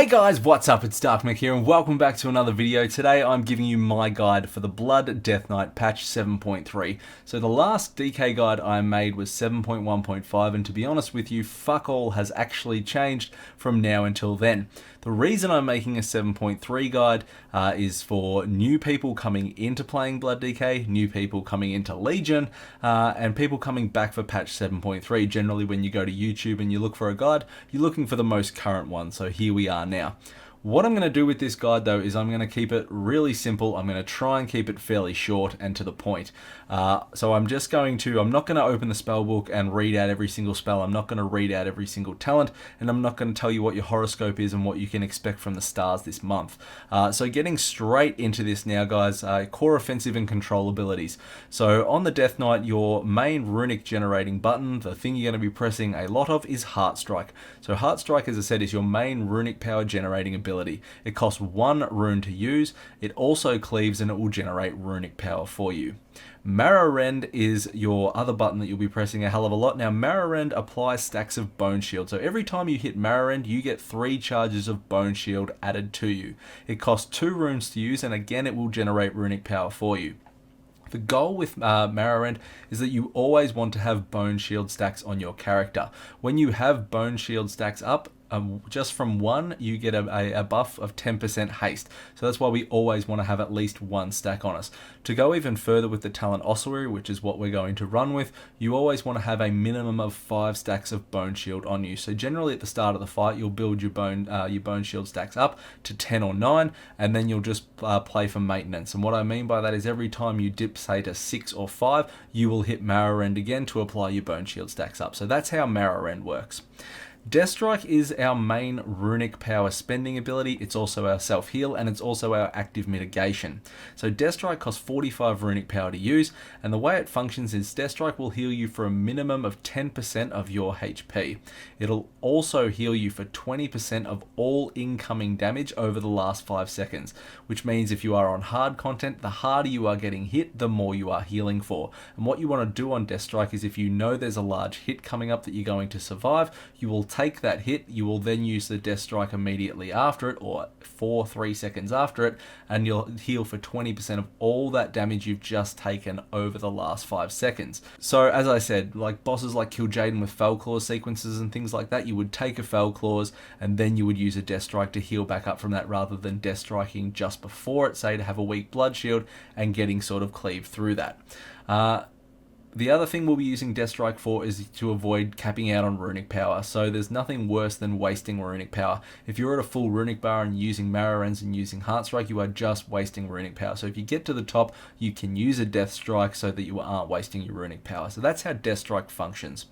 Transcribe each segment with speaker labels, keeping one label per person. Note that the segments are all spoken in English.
Speaker 1: Hey guys, what's up? It's Darkmech here and welcome back to another video. Today I'm giving you my guide for the Blood Death Knight patch 7.3. So the last DK guide I made was 7.1.5 and to be honest with you, fuck all has actually changed from now until then. The reason I'm making a 7.3 guide is for new people coming into playing Blood DK, new people coming into Legion, and people coming back for patch 7.3. Generally when you go to YouTube and you look for a guide, you're looking for the most current one, so here we are now. What I'm going to do with this guide though is I'm going to keep it really simple. I'm going to try and keep it fairly short and to the point. So I'm not going to open the spell book and read out every single spell. I'm not going to read out every single talent, and I'm not going to tell you what your horoscope is and what you can expect from the stars this month. So getting straight into this now guys, core offensive and control abilities. So on the Death Knight, your main runic generating button, the thing you're going to be pressing a lot of is Heart Strike. So Heart Strike, as I said, is your main runic power generating ability. It costs 1 rune to use. It also cleaves and it will generate runic power for you. Marrow Rend is your other button that you'll be pressing a hell of a lot. Now Marrow Rend applies stacks of Bone Shield. So every time you hit Marrow Rend, you get 3 charges of Bone Shield added to you. It costs 2 runes to use and again it will generate runic power for you. The goal with Marrow Rend is that you always want to have Bone Shield stacks on your character. When you have Bone Shield stacks up, just from 1, you get a buff of 10% haste. So that's why we always want to have at least 1 stack on us. To go even further with the talent Ossuary, which is what we're going to run with, you always want to have a minimum of 5 stacks of Bone Shield on you. So generally at the start of the fight, you'll build your Bone Shield stacks up to 10 or 9, and then you'll just play for maintenance. And what I mean by that is every time you dip, say, to 6 or 5, you will hit Marrow Rend again to apply your Bone Shield stacks up. So that's how Marrow Rend works. Death Strike is our main runic power spending ability. It's also our self-heal and it's also our active mitigation. So Death Strike costs 45 runic power to use, and the way it functions is Death Strike will heal you for a minimum of 10% of your HP. It'll also heal you for 20% of all incoming damage over the last 5 seconds, which means if you are on hard content, the harder you are getting hit, the more you are healing for. And what you want to do on Death Strike is if you know there's a large hit coming up that you're going to survive, you will take that hit, you will then use the Death Strike immediately after it, or 3 seconds after it, and you'll heal for 20% of all that damage you've just taken over the last 5 seconds. So as I said, like bosses like Kill Jaden with Fell Claws sequences and things like that, you would take a Fell Claws and then you would use a Death Strike to heal back up from that, rather than Death Striking just before it, say to have a weak blood shield and getting sort of cleaved through that. The other thing we'll be using Death Strike for is to avoid capping out on runic power. So there's nothing worse than wasting runic power. If you're at a full runic bar and using Marrow Rends and using Heart Strike, you are just wasting runic power. So if you get to the top, you can use a Death Strike so that you aren't wasting your runic power. So that's how Death Strike functions.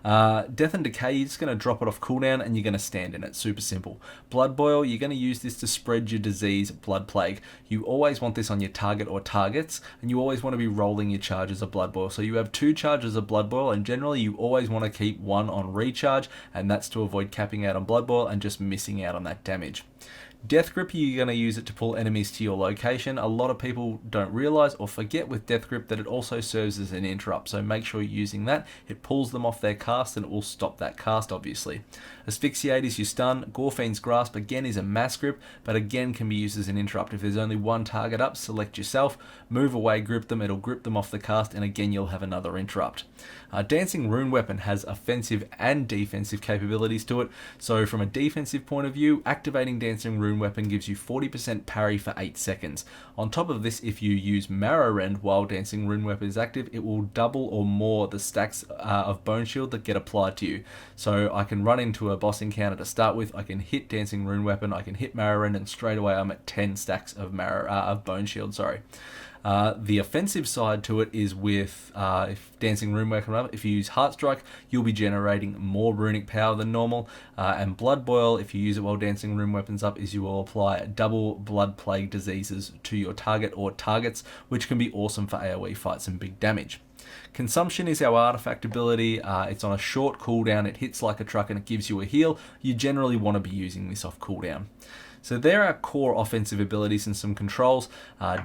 Speaker 1: Death and Decay, you're just going to drop it off cooldown and you're going to stand in it. Super simple. Blood Boil, you're going to use this to spread your disease, Blood Plague. You always want this on your target or targets, and you always want to be rolling your charges of Blood Boil. So you have 2 charges of Blood Boil, and generally you always want to keep 1 on recharge, and that's to avoid capping out on Blood Boil and just missing out on that damage. Death Grip, you're going to use it to pull enemies to your location. A lot of people don't realize or forget with Death Grip that it also serves as an interrupt, so make sure you're using that. It pulls them off their cast and it will stop that cast, obviously. Asphyxiate is your stun. Gorfine's Grasp again is a mass grip, but again can be used as an interrupt. If there's only 1 target up, select yourself, move away, grip them, it'll grip them off the cast, and again you'll have another interrupt. Dancing Rune Weapon has offensive and defensive capabilities to it. So from a defensive point of view, activating Dancing Rune Weapon gives you 40% parry for 8 seconds. On top of this, if you use Marrow Rend while Dancing Rune Weapon is active, it will double or more the stacks of Bone Shield that get applied to you. So I can run into a boss encounter to start with, I can hit Dancing Rune Weapon, I can hit Marrow Rend, and straight away I'm at 10 stacks of Bone Shield. The offensive side to it is with if Dancing Rune Weapon up, if you use Heart Strike, you'll be generating more runic power than normal. And Blood Boil, if you use it while Dancing Rune Weapons up, is you will apply double Blood Plague diseases to your target or targets, which can be awesome for AoE fights and big damage. Consumption is our artifact ability. It's on a short cooldown, it hits like a truck and it gives you a heal. You generally want to be using this off cooldown. So there are core offensive abilities and some controls.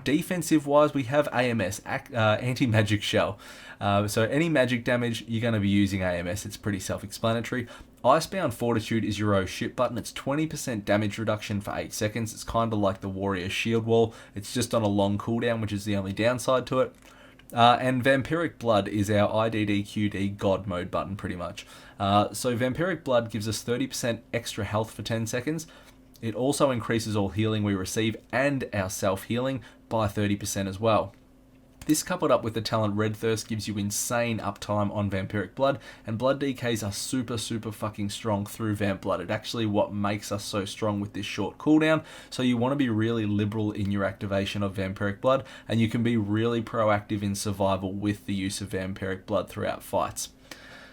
Speaker 1: Defensive wise, we have AMS, Anti-Magic Shell. So any magic damage, you're going to be using AMS. It's pretty self-explanatory. Icebound Fortitude is your oh shit button. It's 20% damage reduction for 8 seconds. It's kind of like the Warrior Shield Wall. It's just on a long cooldown, which is the only downside to it. And Vampiric Blood is our IDDQD God mode button, pretty much. So Vampiric Blood gives us 30% extra health for 10 seconds. It also increases all healing we receive and our self-healing by 30% as well. This coupled up with the talent Red Thirst gives you insane uptime on Vampiric Blood, and blood DKs are super fucking strong through Vamp Blood. It's actually what makes us so strong with this short cooldown, so you want to be really liberal in your activation of Vampiric Blood, and you can be really proactive in survival with the use of Vampiric Blood throughout fights.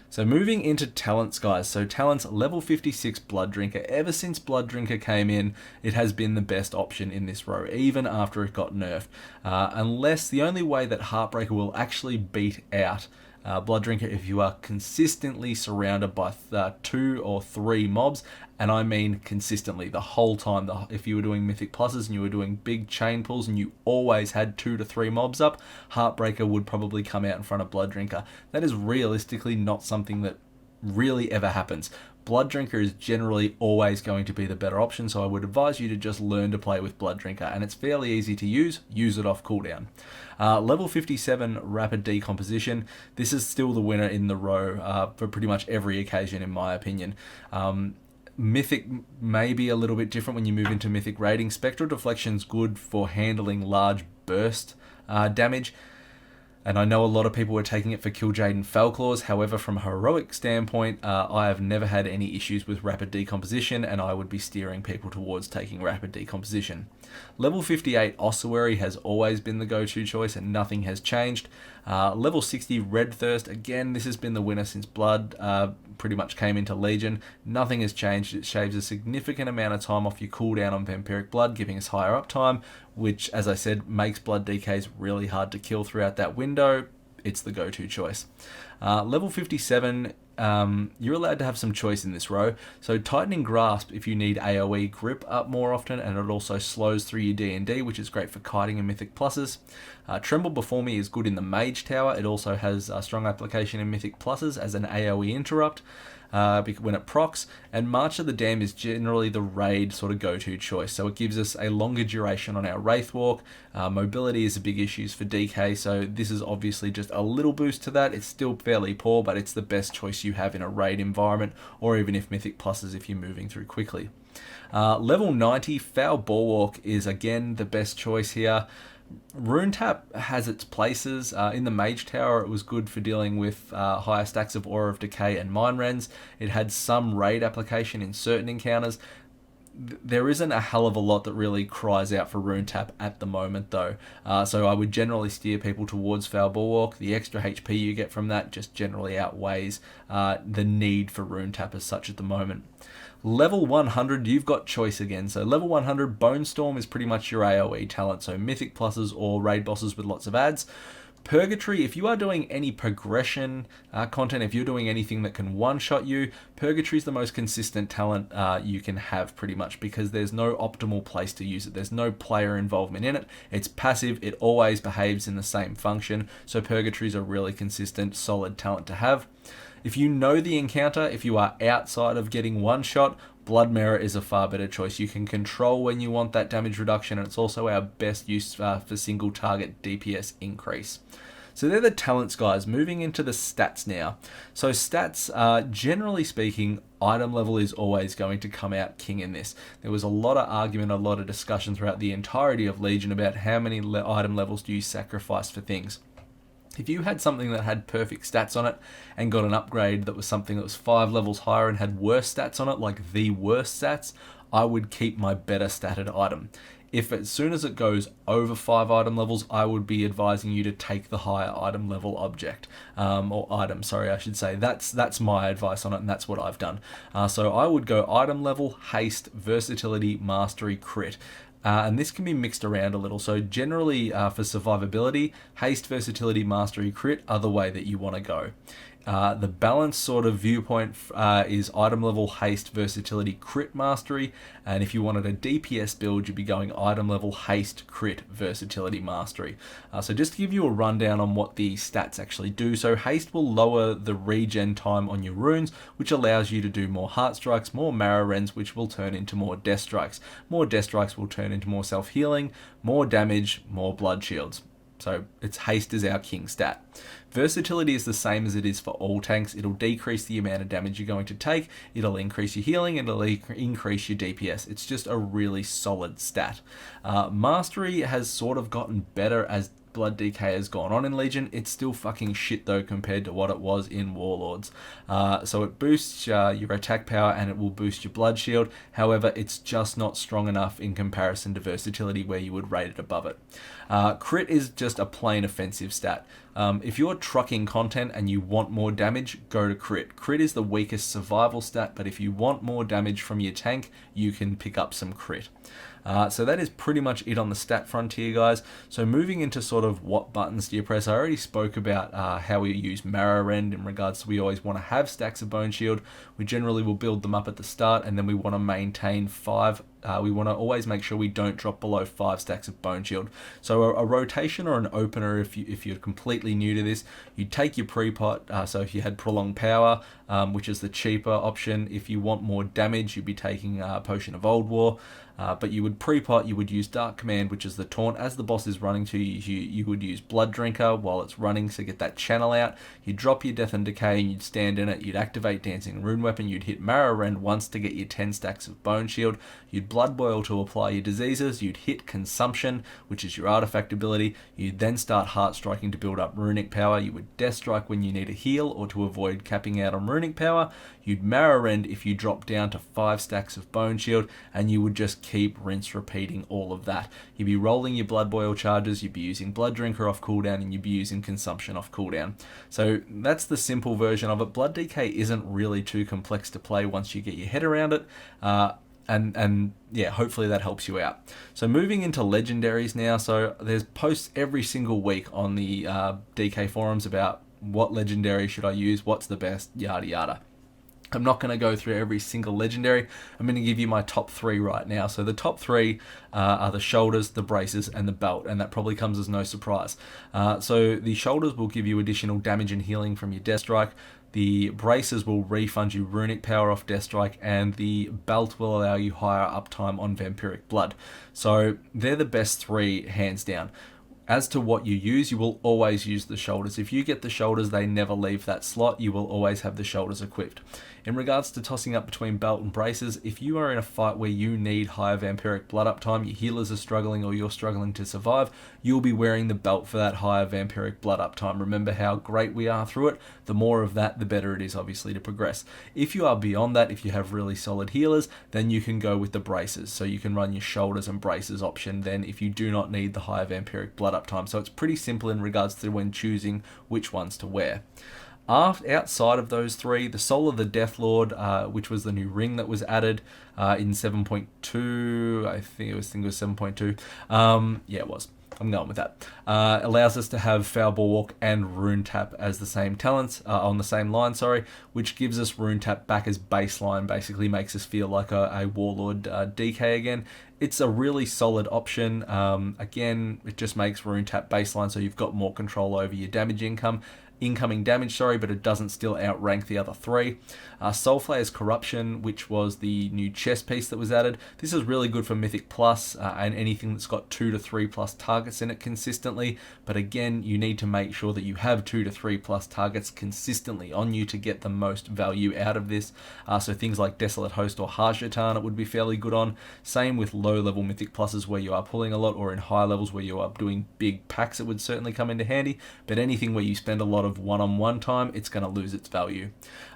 Speaker 1: So moving into talents, guys. So talents, level 56 Blood Drinker. Ever since Blood Drinker came in, it has been the best option in this row, even after it got nerfed. Unless the only way that Heartbreaker will actually beat out Blood Drinker if you are consistently surrounded by 2 or 3 mobs, and I mean consistently the whole time. If you were doing Mythic Pluses and you were doing big chain pulls and you always had 2 to 3 mobs up, Heartbreaker would probably come out in front of Blood Drinker. That is realistically not something that really ever happens. Blood Drinker is generally always going to be the better option, so I would advise you to just learn to play with Blood Drinker, and it's fairly easy to use it off cooldown. Level 57 Rapid Decomposition. This is still the winner in the row for pretty much every occasion, in my opinion. Mythic may be a little bit different when you move into Mythic rating. Spectral Deflection's good for handling large burst damage, and I know a lot of people were taking it for Killjade and Falclaws. However, from a heroic standpoint, I have never had any issues with Rapid Decomposition, and I would be steering people towards taking Rapid Decomposition. Level 58 Ossuary has always been the go-to choice, and nothing has changed. Level 60 Red Thirst, again, this has been the winner since Blood pretty much came into Legion. Nothing has changed. It shaves a significant amount of time off your cooldown on Vampiric Blood, giving us higher uptime, which, as I said, makes Blood DKs really hard to kill throughout that window. It's the go-to choice. Level 57, you're allowed to have some choice in this row. So Tightening Grasp if you need AoE grip up more often, and it also slows through your D&D, which is great for kiting and Mythic Pluses. Tremble Before Me is good in the Mage Tower. It also has strong application in Mythic Pluses as an AoE interrupt when it procs, and March of the Damned is generally the raid sort of go-to choice, so it gives us a longer duration on our Wraith Walk. Mobility is a big issue for DK, so this is obviously just a little boost to that. It's still fairly poor, but it's the best choice you have in a raid environment, or even if Mythic Pluses if you're moving through quickly. Level 90 Foul Bulwark is again the best choice here. Rune Tap has its places. In the Mage Tower, it was good for dealing with higher stacks of Aura of Decay and Mind Rends. It had some raid application in certain encounters. There isn't a hell of a lot that really cries out for Rune Tap at the moment, though. So I would generally steer people towards Foul Bulwark. The extra HP you get from that just generally outweighs the need for Rune Tap as such at the moment. Level 100, you've got choice again. So level 100, Bone Storm is pretty much your AoE talent, so Mythic Pluses or raid bosses with lots of ads. Purgatory, if you are doing any progression content, if you're doing anything that can one-shot you, Purgatory is the most consistent talent you can have pretty much, because there's no optimal place to use it. There's no player involvement in it. It's passive. It always behaves in the same function. So Purgatory is a really consistent, solid talent to have. If you know the encounter, if you are outside of getting one shot, Blood Mirror is a far better choice. You can control when you want that damage reduction, and it's also our best use for single target DPS increase. So they're the talents, guys. Moving into the stats now. So stats, generally speaking, item level is always going to come out king in this. There was a lot of argument, a lot of discussion throughout the entirety of Legion about how many item levels do you sacrifice for things. If you had something that had perfect stats on it and got an upgrade that was something that was 5 levels higher and had worse stats on it, like the worst stats, I would keep my better statted item. If as soon as it goes over 5 item levels, I would be advising you to take the higher item level object, or item, sorry, I should say. That's my advice on it, and that's what I've done. So I would go item level, haste, versatility, mastery, crit. And this can be mixed around a little. So generally for survivability, haste, versatility, mastery, crit are the way that you want to go. The balanced sort of viewpoint is item level, haste, versatility, crit, mastery. And if you wanted a DPS build, you'd be going item level, haste, crit, versatility, mastery. So just to give you a rundown on what the stats actually do. So haste will lower the regen time on your runes, which allows you to do more heart strikes, more marrow rends, which will turn into more death strikes. More death strikes will turn into more self-healing, more damage, more blood shields. So its haste is our king stat. Versatility is the same as it is for all tanks. It'll decrease the amount of damage you're going to take. It'll increase your healing and it'll increase your DPS. It's just a really solid stat. Mastery has sort of gotten better as Blood DK has gone on in Legion. It's still fucking shit though compared to what it was in Warlords. So it boosts your attack power and it will boost your blood shield. However, it's just not strong enough in comparison to versatility where you would rate it above it. Crit is just a plain offensive stat. If you're trucking content and you want more damage, go to crit. Crit is the weakest survival stat, but if you want more damage from your tank, you can pick up some crit. So that is pretty much it on the stat frontier, guys. So moving into sort of what buttons do you press, I already spoke about how we use Marrow Rend in regards to we always want to have stacks of Bone Shield. We generally will build them up at the start, and then we want to maintain 5. We want to always make sure we don't drop below 5 stacks of Bone Shield. So a rotation or an opener, if you're completely new to this, you take your pre-pot. So if you had Prolonged Power, which is the cheaper option. If you want more damage, you'd be taking Potion of Old War. But you would pre-pot, you would use Dark Command, which is the taunt. As the boss is running to you, you would use Blood Drinker while it's running to get that channel out. You'd drop your Death and Decay and you'd stand in it. You'd activate Dancing Rune Weapon. You'd hit Marrow Rend once to get your 10 stacks of Bone Shield. You'd Blood Boil to apply your diseases. You'd hit Consumption, which is your artifact ability. You'd then start Heart Striking to build up Runic Power. You would Death Strike when you need a heal or to avoid capping out on Runic Power. You'd Marrow Rend if you drop down to 5 stacks of Bone Shield, and you would just keep rinse repeating all of that. You'd be rolling your Blood Boil charges, you'd be using Blood Drinker off cooldown, and you'd be using Consumption off cooldown. So that's the simple version of it. Blood DK isn't really too complex to play once you get your head around it. And yeah, hopefully that helps you out. So moving into Legendaries now. So there's posts every single week on the DK forums about what Legendary should I use, what's the best, yada yada. I'm not going to go through every single Legendary. I'm going to give you my top 3 right now. So the top 3 are the shoulders, the braces, and the belt, and that probably comes as no surprise. So the shoulders will give you additional damage and healing from your Death Strike. The braces will refund you Runic Power off Death Strike, and the belt will allow you higher uptime on Vampiric Blood. So they're the best 3, hands down. As to what you use, you will always use the shoulders. If you get the shoulders, they never leave that slot. You will always have the shoulders equipped. In regards to tossing up between belt and braces, if you are in a fight where you need higher Vampiric Blood uptime, your healers are struggling or you're struggling to survive, you'll be wearing the belt for that higher Vampiric Blood uptime. Remember how great we are through it. The more of that, the better it is obviously to progress. If you are beyond that, if you have really solid healers, then you can go with the braces. So you can run your shoulders and braces option then if you do not need the higher Vampiric Blood uptime. So it's pretty simple in regards to when choosing which ones to wear. Outside of those 3, the Soul of the Death Lord, which was the new ring that was added in 7.2, I think it was 7.2. Yeah, it was. I'm going with that. Allows us to have Foul Bulwark and Rune Tap as the same talents, on the same line, which gives us Rune Tap back as baseline, basically makes us feel like a Warlord DK again. It's a really solid option. Again, it just makes Rune Tap baseline, so you've got more control over your damage incoming damage, but it doesn't still outrank the other 3. Soulflayer's Corruption, which was the new chest piece that was added. This is really good for Mythic Plus and anything that's got 2 to 3 plus targets in it consistently. But again, you need to make sure that you have 2 to 3 plus targets consistently on you to get the most value out of this. So things like Desolate Host or Hajatan it would be fairly good on. Same with low level Mythic Pluses where you are pulling a lot, or in high levels where you are doing big packs, it would certainly come into handy. But anything where you spend a lot of one-on-one time, it's going to lose its value.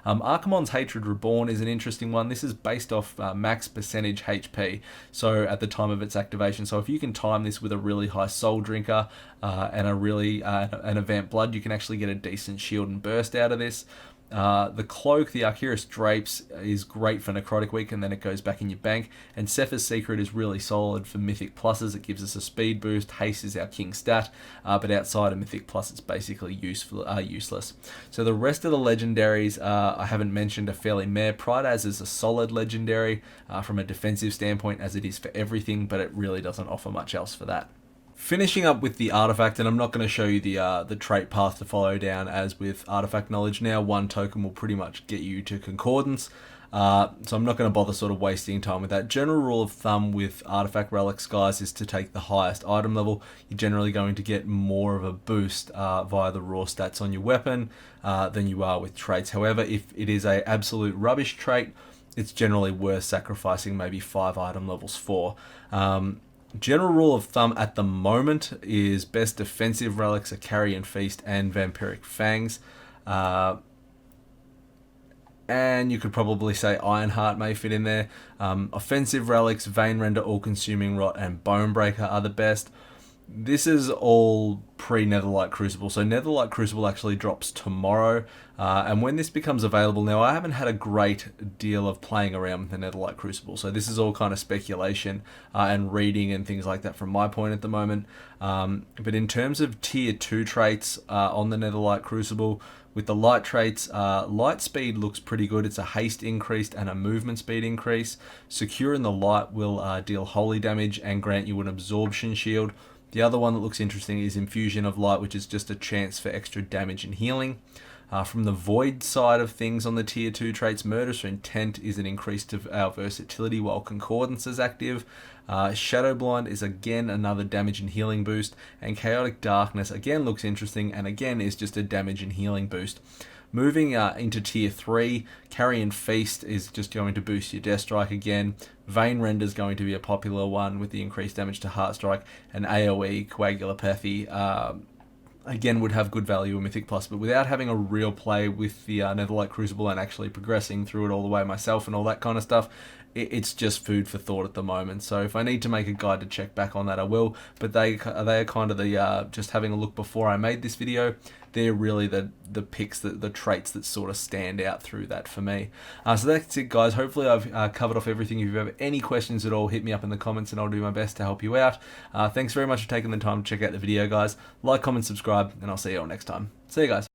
Speaker 1: Archimonde's Hatred Reborn is an interesting one. This is based off max percentage HP, so at the time of its activation. So if you can time this with a really high Soul Drinker and a really an Event Blood, you can actually get a decent shield and burst out of this. The Cloak, the Arcurus Drapes, is great for Necrotic Week, and then it goes back in your bank. And Sephir's Secret is really solid for Mythic Pluses. It gives us a speed boost. Haste is our king stat, but outside of Mythic Plus, it's basically useless. So the rest of the Legendaries, I haven't mentioned, are fairly meh. Pride is a solid Legendary from a defensive standpoint, as it is for everything, but it really doesn't offer much else for that. Finishing up with the artifact, and I'm not going to show you the trait path to follow down as with artifact knowledge. Now, one token will pretty much get you to concordance, so I'm not going to bother sort of wasting time with that. General rule of thumb with artifact relics, guys, is to take the highest item level. You're generally going to get more of a boost via the raw stats on your weapon than you are with traits. However, if it is a absolute rubbish trait, it's generally worth sacrificing maybe 5 item levels for. General rule of thumb at the moment is best defensive relics are Carrion Feast and Vampiric Fangs. And you could probably say Ironheart may fit in there. Offensive relics, Vein Render, All-Consuming Rot, and Bonebreaker are the best. This is all pre-Netherlight Crucible. So Netherlight Crucible actually drops tomorrow. And when this becomes available, now I haven't had a great deal of playing around with the Netherlight Crucible. So this is all kind of speculation and reading and things like that from my point at the moment. But in terms of tier 2 traits on the Netherlight Crucible, with the light traits, light speed looks pretty good. It's a haste increase and a movement speed increase. Secure in the light will deal holy damage and grant you an absorption shield. The other one that looks interesting is Infusion of Light, which is just a chance for extra damage and healing. From the Void side of things on the tier 2 traits, Murderous Intent is an increase to our Versatility while Concordance is active. Shadowblind is again another damage and healing boost. And Chaotic Darkness again looks interesting and again is just a damage and healing boost. Moving into tier 3, Carrion Feast is just going to boost your Death Strike again. Vein Render is going to be a popular one with the increased damage to Heart Strike. And AoE, Coagulopathy, again would have good value in Mythic Plus, but without having a real play with the Netherlight Crucible and actually progressing through it all the way myself and all that kind of stuff, it's just food for thought at the moment. So if I need to make a guide to check back on that, I will. But they are kind of the just having a look before I made this video. They're really the picks, the traits that sort of stand out through that for me. So that's it, guys. Hopefully I've covered off everything. If you have any questions at all, hit me up in the comments and I'll do my best to help you out. Thanks very much for taking the time to check out the video, guys. Like, comment, subscribe, and I'll see you all next time. See you guys.